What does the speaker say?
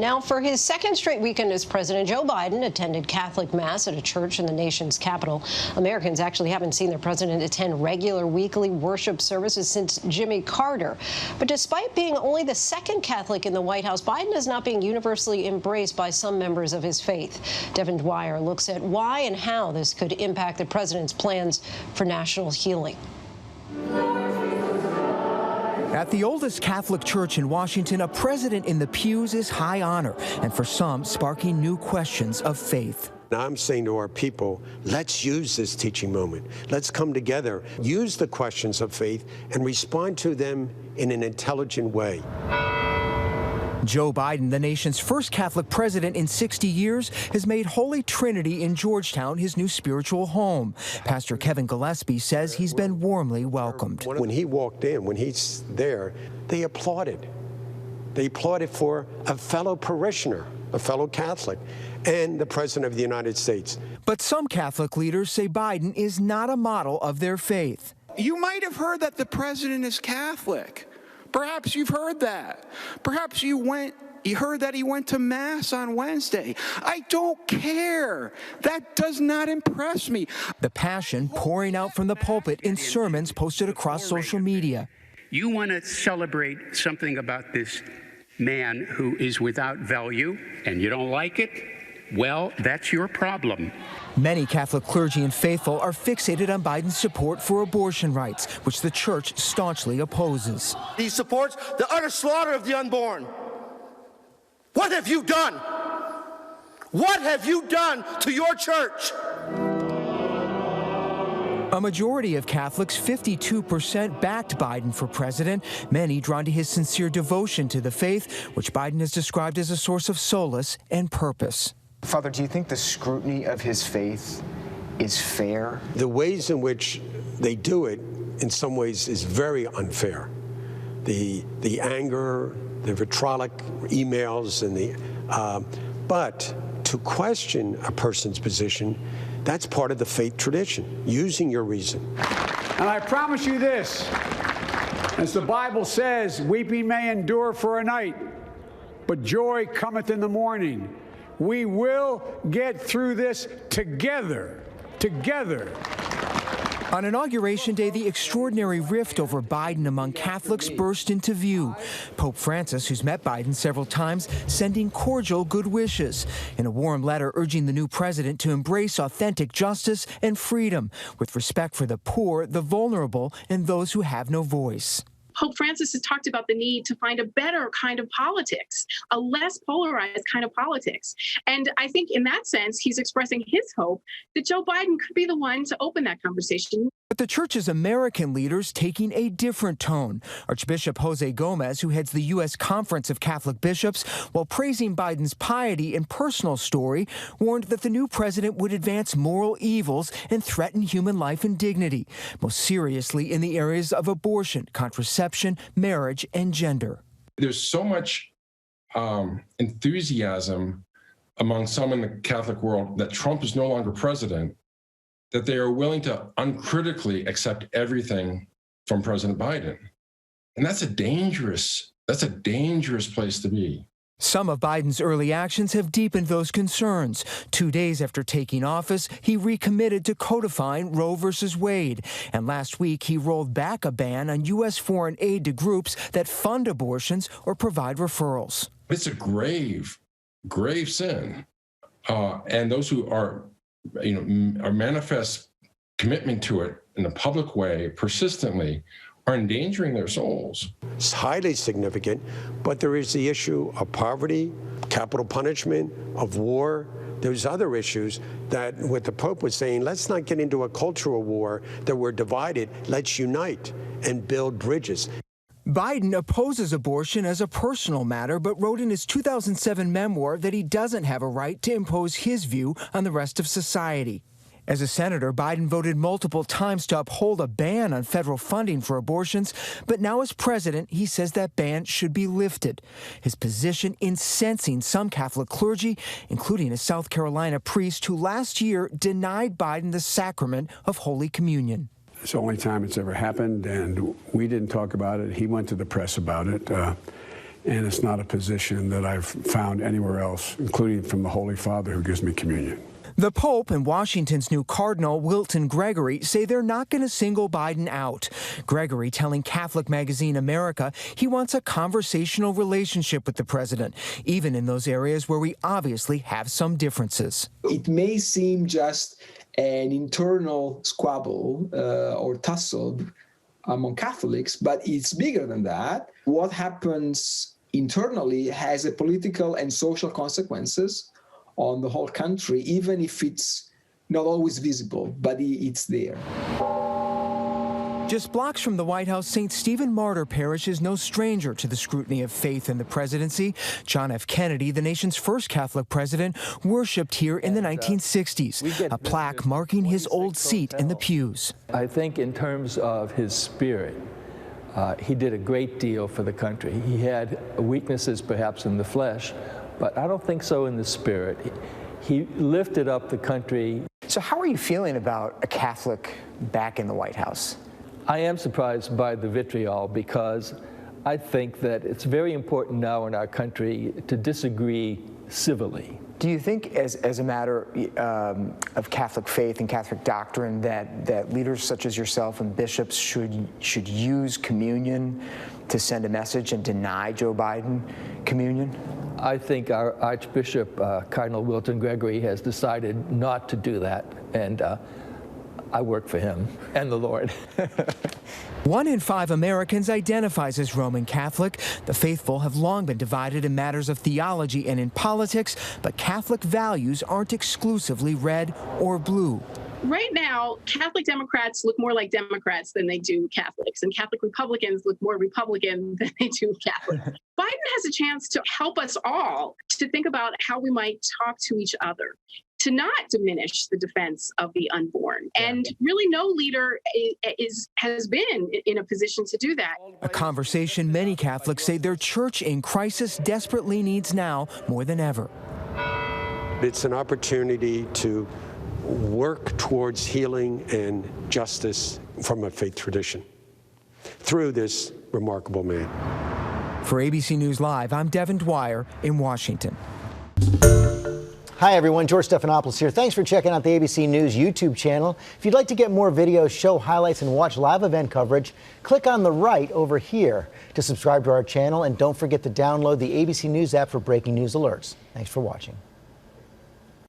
Now, for his second straight weekend as president, Joe Biden attended Catholic Mass at a church in the nation's capital. Americans actually haven't seen their president attend regular weekly worship services since Jimmy Carter. But despite being only the second Catholic in the White House, Biden is not being universally embraced by some members of his faith. Devin Dwyer looks at why and how this could impact the president's plans for national healing. At the oldest Catholic church in Washington, a president in the pews is high honor, and for some, sparking new questions of faith. I'm saying to our people, let's use this teaching moment. Let's come together, use the questions of faith, and respond to them in an intelligent way. Joe Biden, the nation's first Catholic president in 60 years, has made Holy Trinity in Georgetown his new spiritual home. Pastor Kevin Gillespie says he's been warmly welcomed. When he walked in, when he's there, they applauded. They applauded for a fellow parishioner, a fellow Catholic, and the President of the United States. But some Catholic leaders say Biden is not a model of their faith. You might have heard that the president is Catholic. Perhaps you've heard that. Perhaps you heard that he went to Mass on Wednesday. I don't care. That does not impress me. The passion pouring out from the pulpit in sermons posted across social media. You want to celebrate something about this man who is without value, and you don't like it? Well, that's your problem. Many Catholic clergy and faithful are fixated on Biden's support for abortion rights, which the church staunchly opposes. He supports the utter slaughter of the unborn. What have you done? What have you done to your church? A majority of Catholics, 52%, backed Biden for president, many drawn to his sincere devotion to the faith, which Biden has described as a source of solace and purpose. Father, do you think the scrutiny of his faith is fair? The ways in which they do it, in some ways, is very unfair. The anger, the vitriolic emails, and but to question a person's position, that's part of the faith tradition, using your reason. And I promise you this, as the Bible says, weeping may endure for a night, but joy cometh in the morning. We will get through this together. On Inauguration Day, the extraordinary rift over Biden among Catholics burst into view. Pope Francis, who's met Biden several times, sending cordial good wishes in a warm letter urging the new president to embrace authentic justice and freedom with respect for the poor, the vulnerable, and those who have no voice. Pope Francis has talked about the need to find a better kind of politics, a less polarized kind of politics. And I think in that sense, he's expressing his hope that Joe Biden could be the one to open that conversation. But the church's American leaders taking a different tone. Archbishop Jose Gomez, who heads the U.S. Conference of Catholic Bishops, while praising Biden's piety and personal story, warned that the new president would advance moral evils and threaten human life and dignity, most seriously in the areas of abortion, contraception, marriage, and gender. There's so much enthusiasm among some in the Catholic world that Trump is no longer president, that they are willing to uncritically accept everything from President Biden. And that's a dangerous place to be. Some of Biden's early actions have deepened those concerns. 2 days after taking office, he recommitted to codifying Roe v. Wade. And last week, he rolled back a ban on U.S. foreign aid to groups that fund abortions or provide referrals. It's a grave sin. And those who are manifest commitment to it in a public way persistently are endangering their souls. It's highly significant, but there is the issue of poverty, capital punishment, of war. There's other issues that what the Pope was saying, let's not get into a cultural war that we're divided. Let's unite and build bridges. Biden opposes abortion as a personal matter, but wrote in his 2007 memoir that he doesn't have a right to impose his view on the rest of society. As a senator, Biden voted multiple times to uphold a ban on federal funding for abortions, but now as president, he says that ban should be lifted. His position incensing some Catholic clergy, including a South Carolina priest who last year denied Biden the sacrament of Holy Communion. It's the only time it's ever happened, and we didn't talk about it. He went to the press about it. and it's not a position that I've found anywhere else, including from the Holy Father who gives me communion. The Pope and Washington's new Cardinal, Wilton Gregory, say they're not going to single Biden out. Gregory telling Catholic magazine America he wants a conversational relationship with the president, even in those areas where we obviously have some differences. It may seem just an internal squabble or tussle among Catholics, but it's bigger than that. What happens internally has a political and social consequences on the whole country, even if it's not always visible, but it's there. Just blocks from the White House, St. Stephen Martyr Parish is no stranger to the scrutiny of faith in the presidency. John F. Kennedy, the nation's first Catholic president, worshipped here in the 1960s, a plaque marking his old seat in the pews. I think in terms of his spirit, he did a great deal for the country. He had weaknesses perhaps in the flesh, but I don't think so in the spirit. He lifted up the country. So how are you feeling about a Catholic back in the White House? I am surprised by the vitriol because I think that it's very important now in our country to disagree civilly. Do you think as a matter of Catholic faith and Catholic doctrine that leaders such as yourself and bishops should use communion to send a message and deny Joe Biden communion? I think our Archbishop, Cardinal Wilton Gregory, has decided not to do that, and I work for him and the Lord. 1 in 5 Americans identifies as Roman Catholic. The faithful have long been divided in matters of theology and in politics, but Catholic values aren't exclusively red or blue. Right now, Catholic Democrats look more like Democrats than they do Catholics, and Catholic Republicans look more Republican than they do Catholic. Biden has a chance to help us all to think about how we might talk to each other, to not diminish the defense of the unborn. And really no leader has been in a position to do that. A conversation many Catholics say their church in crisis desperately needs now more than ever. It's an opportunity to work towards healing and justice from a faith tradition through this remarkable man. For ABC News Live, I'm Devin Dwyer in Washington. Hi, everyone. George Stephanopoulos here. Thanks for checking out the ABC News YouTube channel. If you'd like to get more videos, show highlights, and watch live event coverage, click on the right over here to subscribe to our channel. And don't forget to download the ABC News app for breaking news alerts. Thanks for watching.